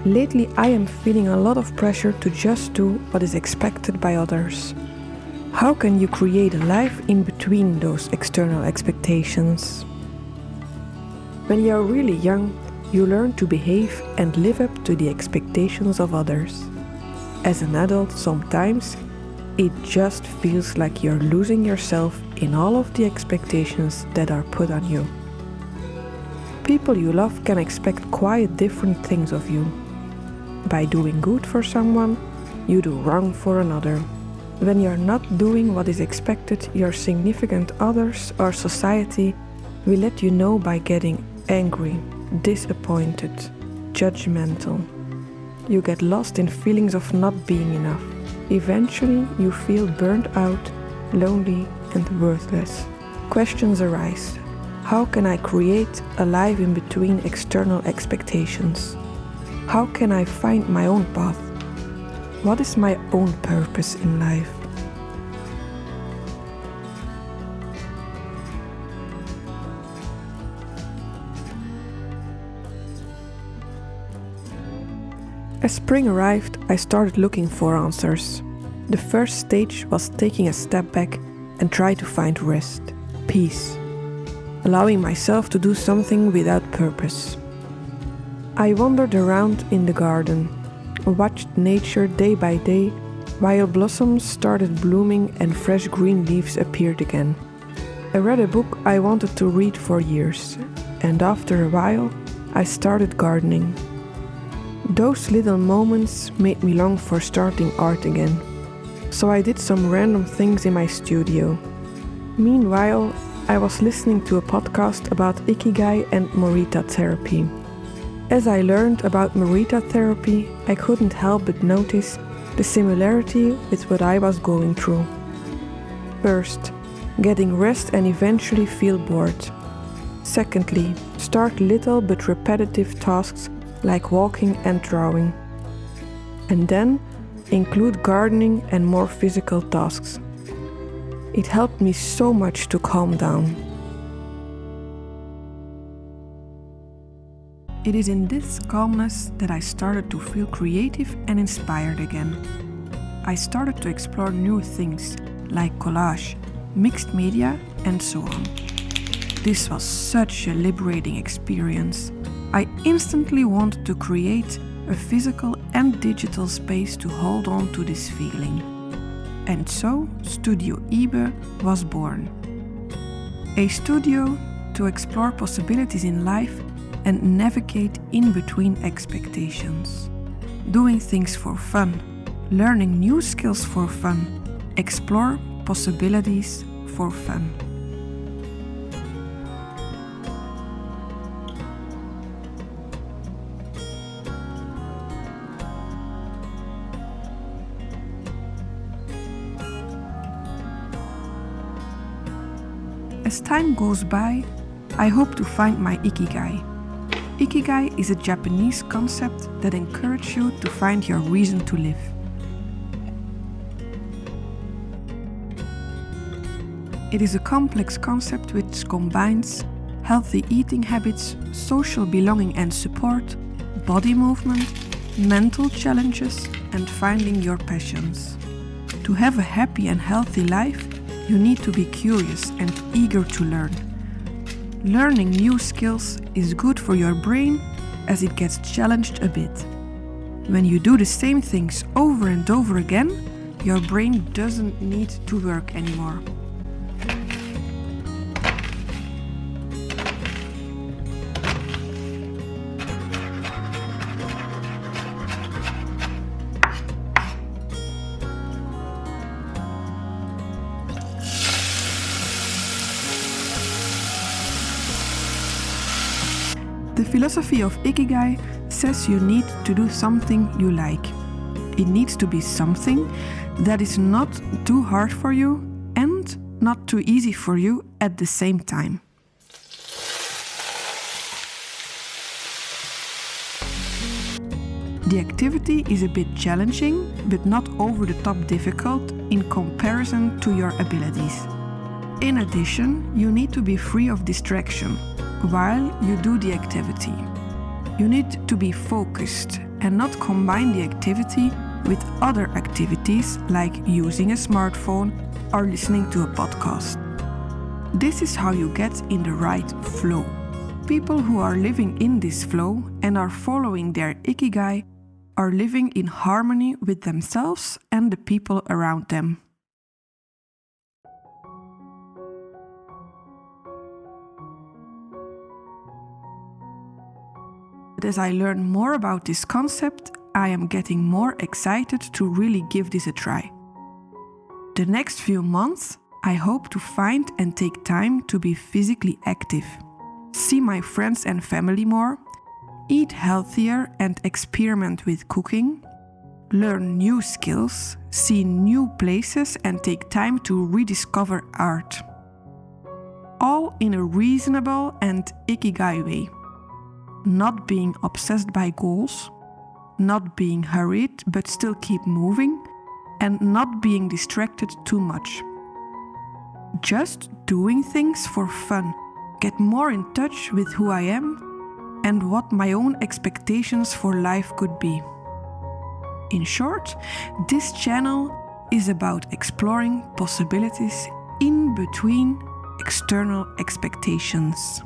Lately, I am feeling a lot of pressure to just do what is expected by others. How can you create a life in between those external expectations? When you are really young, you learn to behave and live up to the expectations of others. As an adult, sometimes it just feels like you're losing yourself in all of the expectations that are put on you. People you love can expect quite different things of you. By doing good for someone, you do wrong for another. When you're not doing what is expected, your significant others or society will let you know by getting angry, disappointed, judgmental. You get lost in feelings of not being enough. Eventually, you feel burnt out, lonely, and worthless. Questions arise. How can I create a life in between external expectations? How can I find my own path? What is my own purpose in life? As spring arrived, I started looking for answers. The first stage was taking a step back and try to find rest, peace, allowing myself to do something without purpose. I wandered around in the garden, watched nature day by day, while blossoms started blooming and fresh green leaves appeared again. I read a book I wanted to read for years, and after a while, I started gardening. Those little moments made me long for starting art again, so I did some random things in my studio. Meanwhile, I was listening to a podcast about Ikigai and Morita therapy. As I learned about Morita therapy, I couldn't help but notice the similarity with what I was going through. First, getting rest and eventually feel bored. Secondly, start little but repetitive tasks like walking and drawing. And then include gardening and more physical tasks. It helped me so much to calm down. It is in this calmness that I started to feel creative and inspired again. I started to explore new things like collage, mixed media, and so on. This was such a liberating experience. I instantly wanted to create a physical and digital space to hold on to this feeling. And so Studio Ibe was born. A studio to explore possibilities in life and navigate in between expectations. Doing things for fun, learning new skills for fun, explore possibilities for fun. As time goes by, I hope to find my Ikigai. Ikigai is a Japanese concept that encourages you to find your reason to live. It is a complex concept which combines healthy eating habits, social belonging and support, body movement, mental challenges, and finding your passions. To have a happy and healthy life, you need to be curious and eager to learn. Learning new skills is good for your brain as it gets challenged a bit. When you do the same things over and over again, your brain doesn't need to work anymore. The philosophy of Ikigai says you need to do something you like. It needs to be something that is not too hard for you and not too easy for you at the same time. The activity is a bit challenging, but not over the top difficult in comparison to your abilities. In addition, you need to be free of distraction while you do the activity. You need to be focused and not combine the activity with other activities like using a smartphone or listening to a podcast. This is how you get in the right flow. People who are living in this flow and are following their Ikigai are living in harmony with themselves and the people around them. But as I learn more about this concept, I am getting more excited to really give this a try. The next few months, I hope to find and take time to be physically active, see my friends and family more, eat healthier and experiment with cooking, learn new skills, see new places and take time to rediscover art. All in a reasonable and Ikigai way. Not being obsessed by goals, not being hurried but still keep moving, and not being distracted too much. Just doing things for fun, get more in touch with who I am and what my own expectations for life could be. In short, this channel is about exploring possibilities in between external expectations.